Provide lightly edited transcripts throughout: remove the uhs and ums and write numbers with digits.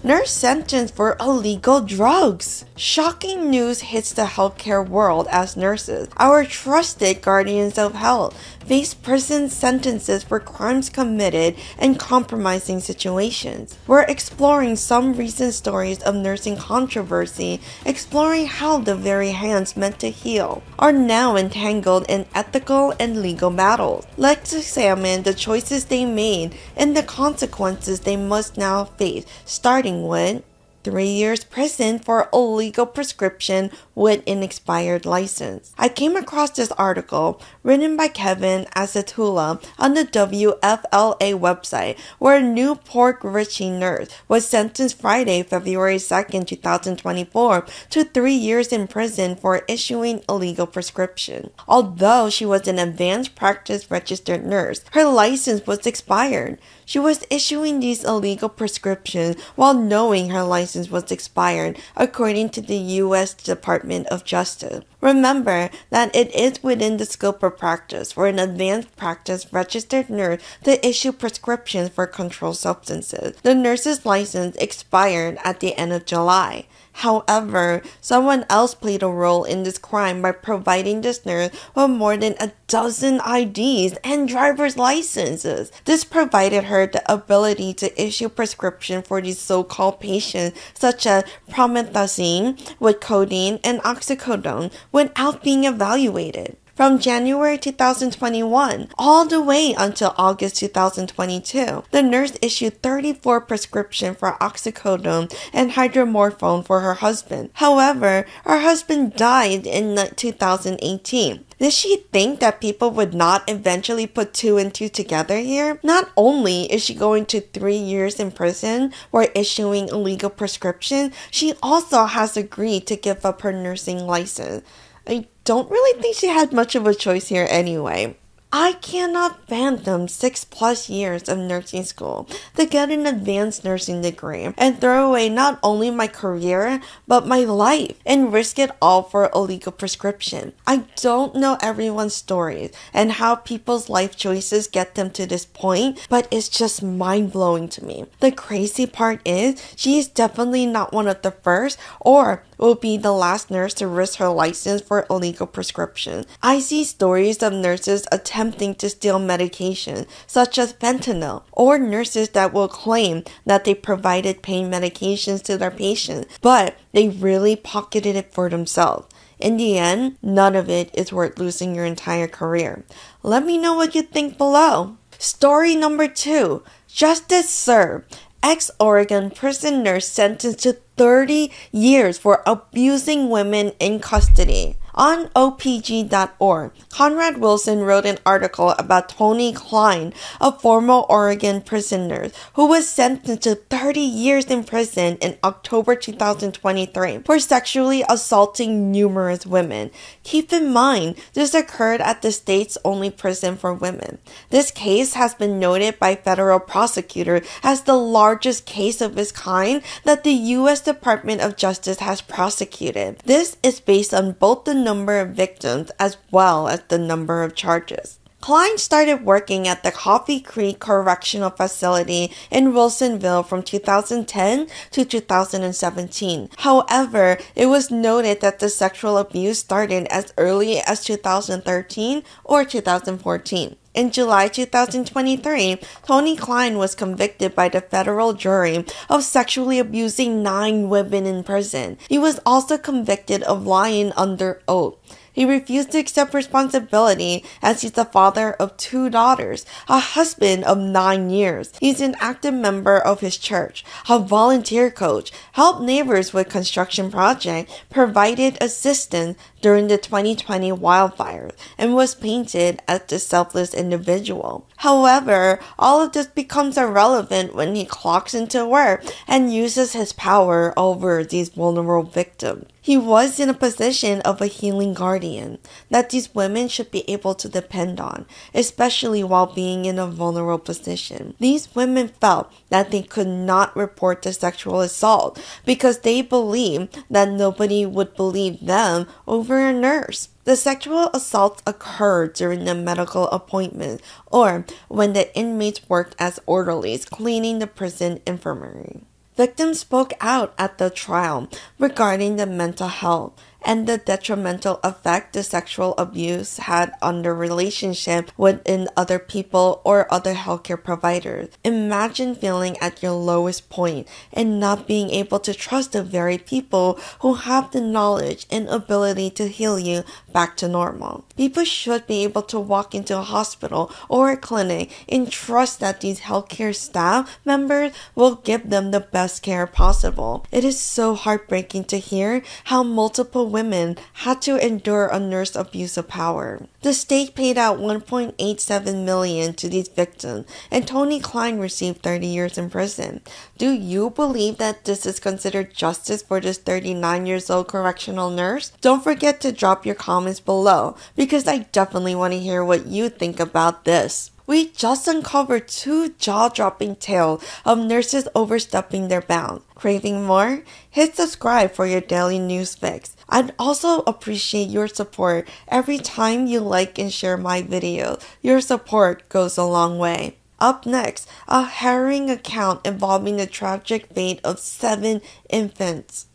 Nurse sentenced for illegal drugs. Shocking news hits the healthcare world as nurses, our trusted guardians of health, face prison sentences for crimes committed in compromising situations. We're exploring some recent stories of nursing controversy, exploring how the very hands meant to heal are now entangled in ethical and legal battles. Let's examine the choices they made and the consequences they must now face, starting with 3 years prison for illegal prescription with an expired license. I came across this article written by Kevin Azatula on the WFLA website, where a New Port Richey nurse was sentenced Friday, February 2nd, 2024 to 3 years in prison for issuing illegal prescription. Although she was an advanced practice registered nurse, her license was expired. She was issuing these illegal prescriptions while knowing her license was expired, according to the U.S. Department of Justice. Remember that it is within the scope of practice for an advanced practice registered nurse to issue prescriptions for controlled substances. The nurse's license expired at the end of July. However, someone else played a role in this crime by providing this nurse with more than a dozen IDs and driver's licenses. This provided her the ability to issue prescriptions for these so-called patients, such as promethazine with codeine and oxycodone, without being evaluated. From January 2021 all the way until August 2022, the nurse issued 34 prescriptions for oxycodone and hydromorphone for her husband. However, her husband died in 2018. Did she think that people would not eventually put two and two together here? Not only is she going to 3 years in prison for issuing illegal prescription, she also has agreed to give up her nursing license. I don't really think she had much of a choice here anyway. I cannot fathom 6+ years of nursing school to get an advanced nursing degree and throw away not only my career, but my life and risk it all for illegal prescription. I don't know everyone's stories and how people's life choices get them to this point, but it's just mind-blowing to me. The crazy part is, she is definitely not one of the first or will be the last nurse to risk her license for illegal prescription. I see stories of nurses attempting to steal medication, such as fentanyl, or nurses that will claim that they provided pain medications to their patients, but they really pocketed it for themselves. In the end, none of it is worth losing your entire career. Let me know what you think below. Story number 2. Justice served. Ex-Oregon prison nurse sentenced to 30 years for abusing women in custody. On opg.org, Conrad Wilson wrote an article about Tony Klein, a former Oregon prison nurse who was sentenced to 30 years in prison in October 2023 for sexually assaulting numerous women. Keep in mind, this occurred at the state's only prison for women. This case has been noted by federal prosecutors as the largest case of its kind that the U.S. Department of Justice has prosecuted. This is based on both the number of victims as well as the number of charges. Klein started working at the Coffee Creek Correctional Facility in Wilsonville from 2010 to 2017. However, it was noted that the sexual abuse started as early as 2013 or 2014. In July 2023, Tony Klein was convicted by the federal jury of sexually abusing 9 women in prison. He was also convicted of lying under oath. He refused to accept responsibility as he's the father of 2 daughters, a husband of 9 years. He's an active member of his church, a volunteer coach, helped neighbors with construction projects, provided assistance during the 2020 wildfires, and was painted as the selfless individual. However, all of this becomes irrelevant when he clocks into work and uses his power over these vulnerable victims. He was in a position of a healing guardian that these women should be able to depend on, especially while being in a vulnerable position. These women felt that they could not report the sexual assault because they believed that nobody would believe them over a nurse. The sexual assaults occurred during the medical appointment or when the inmates worked as orderlies cleaning the prison infirmary. Victims spoke out at the trial regarding the mental health and the detrimental effect the sexual abuse had on their relationship within other people or other healthcare providers. Imagine feeling at your lowest point and not being able to trust the very people who have the knowledge and ability to heal you back to normal. People should be able to walk into a hospital or a clinic and trust that these healthcare staff members will give them the best care possible. It is so heartbreaking to hear how multiple women had to endure a nurse abuse of power. The state paid out $1.87 million to these victims, and Tony Klein received 30 years in prison. Do you believe that this is considered justice for this 39-year-old correctional nurse? Don't forget to drop your comments below, because I definitely want to hear what you think about this. We just uncovered 2 jaw-dropping tales of nurses overstepping their bounds. Craving more? Hit subscribe for your daily news fix. I'd also appreciate your support every time you like and share my videos. Your support goes a long way. Up next, a harrowing account involving the tragic fate of 7 infants.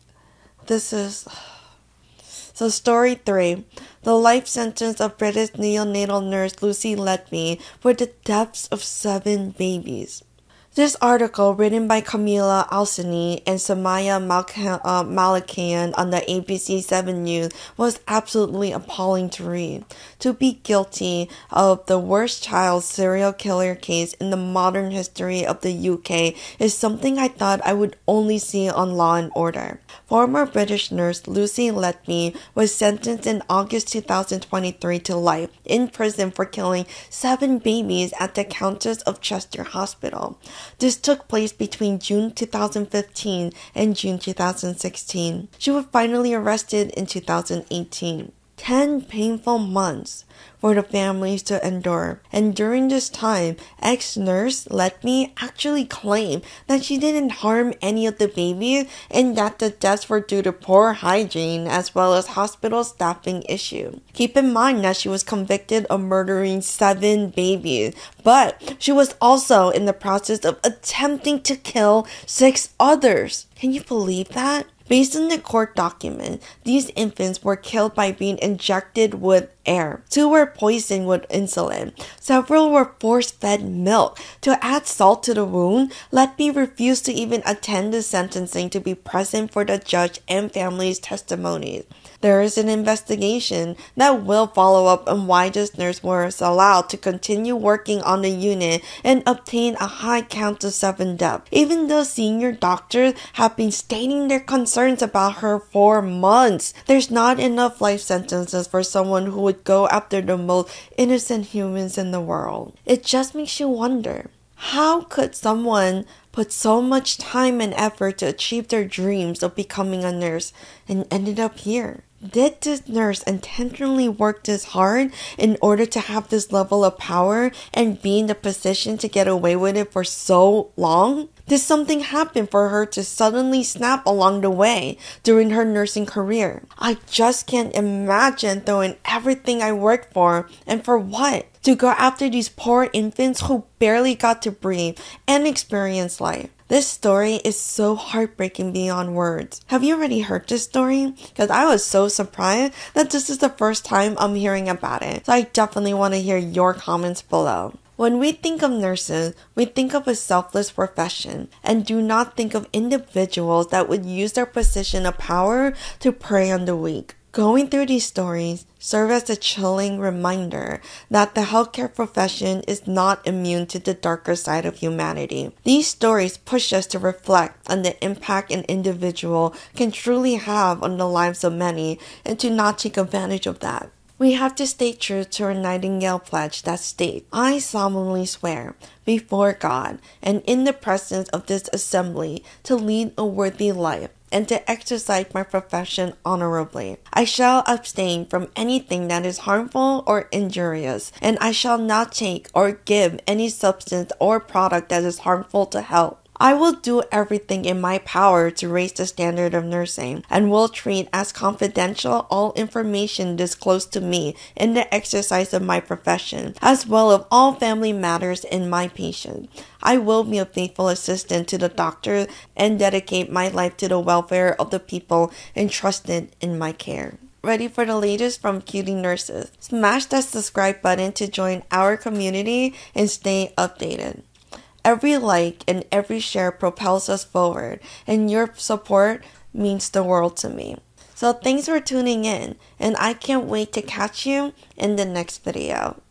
So story 3, the life sentence of British neonatal nurse Lucy Letby for the deaths of 7 babies. This article, written by Camila Alsini and Samaya Malakian on the ABC 7 News, was absolutely appalling to read. To be guilty of the worst child serial killer case in the modern history of the UK is something I thought I would only see on Law and Order. Former British nurse Lucy Letby was sentenced in August 2023 to life in prison for killing 7 babies at the Countess of Chester Hospital. This took place between June 2015 and June 2016. She was finally arrested in 2018. 10 painful months for the families to endure. And during this time, ex-nurse Letby actually claimed that she didn't harm any of the babies and that the deaths were due to poor hygiene as well as hospital staffing issue. Keep in mind that she was convicted of murdering 7 babies, but she was also in the process of attempting to kill 6 others. Can you believe that? Based on the court document, these infants were killed by being injected with air. 2 were poisoned with insulin. Several were force-fed milk. To add salt to the wound, Letby refused to even attend the sentencing to be present for the judge and family's testimonies. There is an investigation that will follow up on why this nurse was allowed to continue working on the unit and obtain a high count of 7 deaths, even though senior doctors have been stating their concerns about her for months. There's not enough life sentences for someone who would go after the most innocent humans in the world. It just makes you wonder, how could someone put so much time and effort to achieve their dreams of becoming a nurse and ended up here? Did this nurse intentionally work this hard in order to have this level of power and be in the position to get away with it for so long? Did something happen for her to suddenly snap along the way during her nursing career? I just can't imagine throwing everything I worked for, and for what? To go after these poor infants who barely got to breathe and experience life. This story is so heartbreaking beyond words. Have you already heard this story? Because I was so surprised that this is the first time I'm hearing about it. So I definitely want to hear your comments below. When we think of nurses, we think of a selfless profession and do not think of individuals that would use their position of power to prey on the weak. Going through these stories serve as a chilling reminder that the healthcare profession is not immune to the darker side of humanity. These stories push us to reflect on the impact an individual can truly have on the lives of many and to not take advantage of that. We have to stay true to our Nightingale pledge that states, I solemnly swear before God and in the presence of this assembly to lead a worthy life and to exercise my profession honorably. I shall abstain from anything that is harmful or injurious, and I shall not take or give any substance or product that is harmful to health. I will do everything in my power to raise the standard of nursing and will treat as confidential all information disclosed to me in the exercise of my profession, as well as all family matters in my patient. I will be a faithful assistant to the doctor and dedicate my life to the welfare of the people entrusted in my care. Ready for the latest from Cutie Nurses? Smash that subscribe button to join our community and stay updated. Every like and every share propels us forward, and your support means the world to me. So thanks for tuning in, and I can't wait to catch you in the next video.